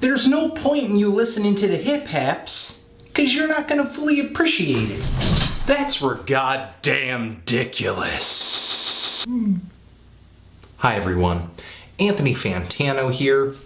there's no point in you listening to the hip-haps, because you're not going to fully appreciate it. That's goddamn ridiculous. Hi everyone, Anthony Fantano here,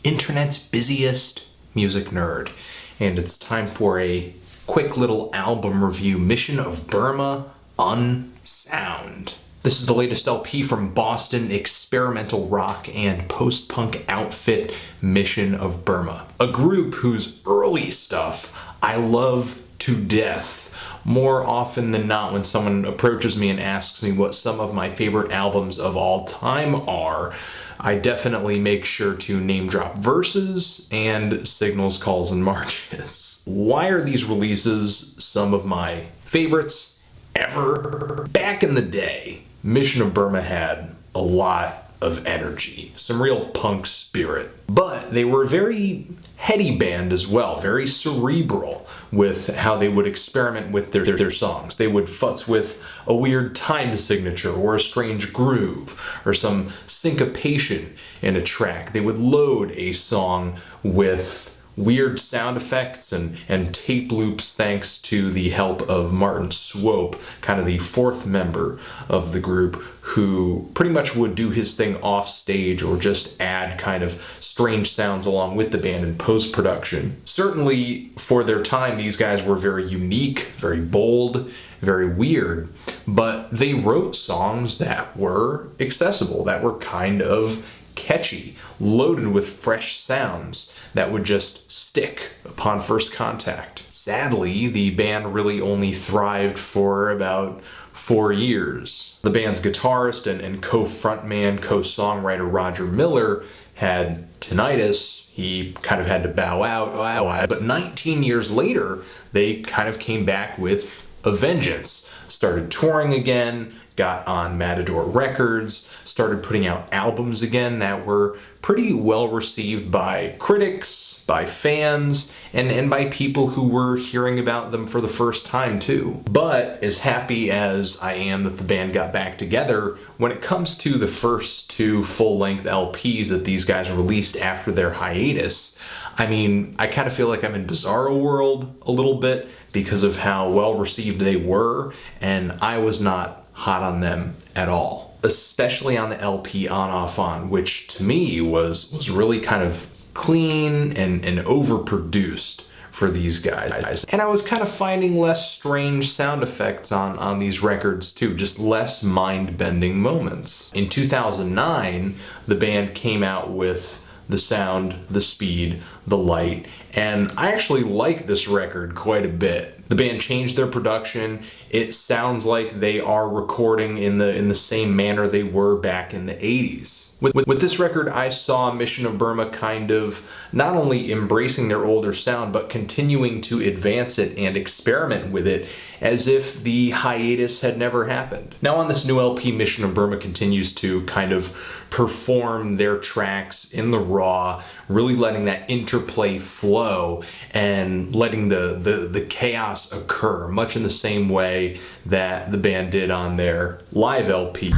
internet's busiest music nerd, and it's time for a quick little album review, Mission of Burma Unsound. This is the latest LP from Boston experimental rock and post-punk outfit Mission of Burma, a group whose early stuff I love to death. More often than not, when someone approaches me and asks me what some of my favorite albums of all time are, I definitely make sure to name drop Verses and Signals, Calls, and Marches. Why are these releases some of my favorites ever? Back in the day, Mission of Burma had a lot of energy, some real punk spirit, but they were a very heady band as well, very cerebral with how they would experiment with their songs. They would futz with a weird time signature or a strange groove or some syncopation in a track. They would load a song with weird sound effects and tape loops thanks to the help of Martin Swope, kind of the fourth member of the group, who pretty much would do his thing off stage or just add kind of strange sounds along with the band in post-production. Certainly for their time, these guys were very unique, very bold, very weird, but they wrote songs that were accessible, that were kind of catchy, loaded with fresh sounds that would just stick upon first contact. Sadly, the band really only thrived for about 4 years. The band's guitarist and co-frontman, co-songwriter Roger Miller had tinnitus. He kind of had to bow out, but 19 years later, they kind of came back with a vengeance. Started touring again, got on Matador Records, started putting out albums again that were pretty well received by critics, by fans, and by people who were hearing about them for the first time too. But as happy as I am that the band got back together, when it comes to the first 2 full-length LPs that these guys released after their hiatus, I mean, I kind of feel like I'm in Bizarro World a little bit because of how well received they were, and I was not hot on them at all, especially on the LP On Off On, which to me was really kind of clean and overproduced for these guys. And I was kind of finding less strange sound effects on these records too, just less mind-bending moments. In 2009, the band came out with The Sound, The Speed, The Light, and I actually like this record quite a bit. The band changed their production. It sounds like they are recording in the same manner they were back in the 80s. With this record, I saw Mission of Burma kind of not only embracing their older sound, but continuing to advance it and experiment with it as if the hiatus had never happened. Now on this new LP, Mission of Burma continues to kind of perform their tracks in the raw, really letting that interplay flow and letting the chaos occur, much in the same way that the band did on their live LP.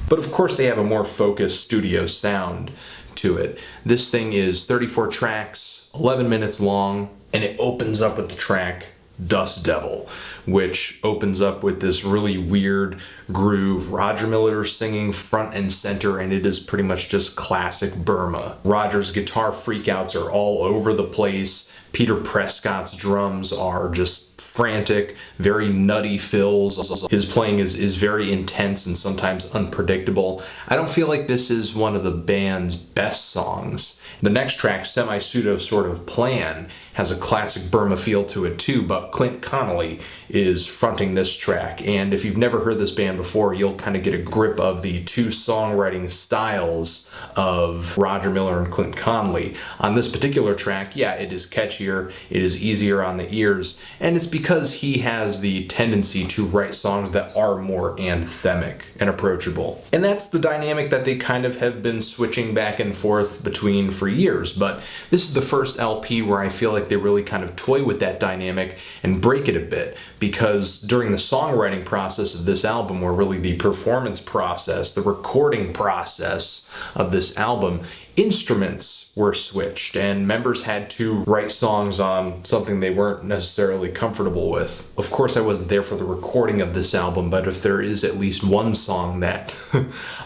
But of course they have a more focused studio sound to it. This thing is 34 tracks, 11 minutes long, and it opens up with the track Dust Devil, which opens up with this really weird groove. Roger Miller singing front and center, and it is pretty much just classic Burma. Roger's guitar freakouts are all over the place. Peter Prescott's drums are just frantic, very nutty fills. His playing is very intense and sometimes unpredictable. I don't feel like this is one of the band's best songs. The next track, Semi-Pseudo Sort of Plan, has a classic Burma feel to it too, but Clint Connolly is fronting this track, and if you've never heard this band before, you'll kind of get a grip of the 2 songwriting styles of Roger Miller and Clint Connolly. On this particular track, yeah, it is catchier, it is easier on the ears, and it's because he has the tendency to write songs that are more anthemic and approachable. And that's the dynamic that they kind of have been switching back and forth between for years, but this is the first LP where I feel like they really kind of toy with that dynamic and break it a bit, because during the songwriting process of this album, or really the performance process, the recording process of this album, instruments were switched and members had to write songs on something they weren't necessarily comfortable with. Of course, I wasn't there for the recording of this album, but if there is at least one song that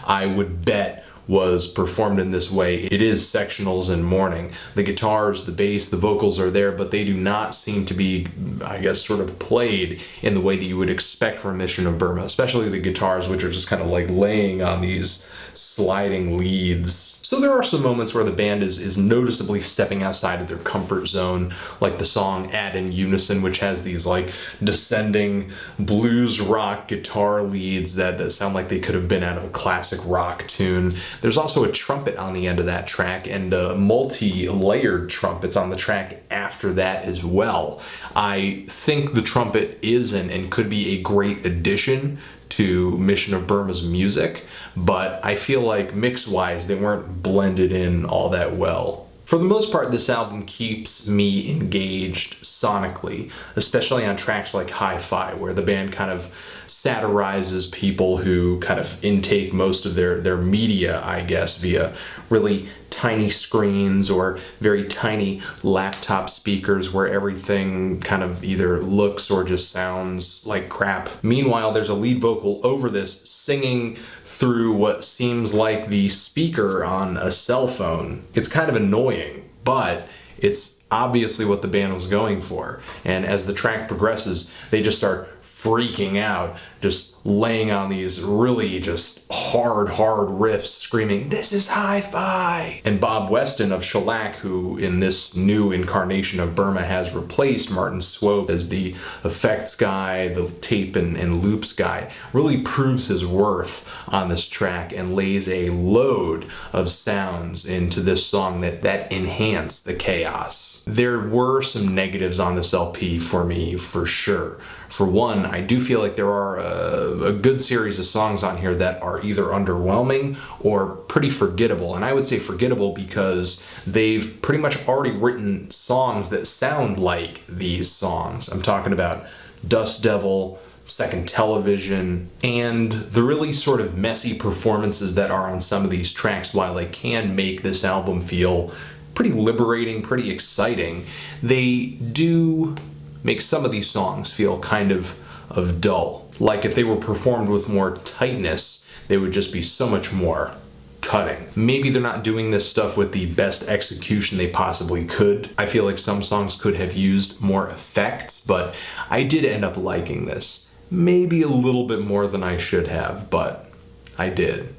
I would bet was performed in this way, it is Sectionals and Mourning. The guitars, the bass, the vocals are there, but they do not seem to be, I guess, sort of played in the way that you would expect from Mission of Burma, especially the guitars, which are just kind of like laying on these sliding leads. So there are some moments where the band is noticeably stepping outside of their comfort zone, like the song Add in Unison, which has these like descending blues rock guitar leads that sound like they could have been out of a classic rock tune. There's also a trumpet on the end of that track and multi-layered trumpets on the track after that as well. I think the trumpet is and could be a great addition to Mission of Burma's music, but I feel like mix-wise they weren't blended in all that well. For the most part, this album keeps me engaged sonically, especially on tracks like Hi-Fi, where the band kind of satirizes people who kind of intake most of their media, I guess, via really tiny screens or very tiny laptop speakers where everything kind of either looks or just sounds like crap. Meanwhile, there's a lead vocal over this singing through what seems like the speaker on a cell phone. It's kind of annoying, but it's obviously what the band was going for. And as the track progresses, they just start freaking out, just laying on these really just hard riffs, screaming, "This is hi-fi!" And Bob Weston of Shellac, who in this new incarnation of Burma has replaced Martin Swope as the effects guy, the tape and loops guy, really proves his worth on this track and lays a load of sounds into this song that enhance the chaos. There were some negatives on this LP for me, for sure. For one, I do feel like there are a good series of songs on here that are either underwhelming or pretty forgettable. And I would say forgettable because they've pretty much already written songs that sound like these songs. I'm talking about Dust Devil, Second Television, and the really sort of messy performances that are on some of these tracks. While they can make this album feel pretty liberating, pretty exciting, they do make some of these songs feel kind of dull. Like if they were performed with more tightness, they would just be so much more cutting. Maybe they're not doing this stuff with the best execution they possibly could. I feel like some songs could have used more effects, but I did end up liking this. Maybe a little bit more than I should have, but I did.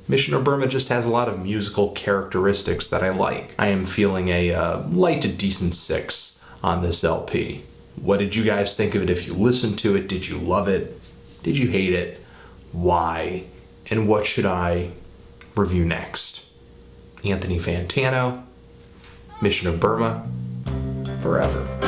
Mission of Burma just has a lot of musical characteristics that I like. I am feeling a light to decent 6 on this LP. What did you guys think of it if you listened to it? Did you love it? Did you hate it? Why? And what should I review next? Anthony Fantano, Mission of Burma, forever.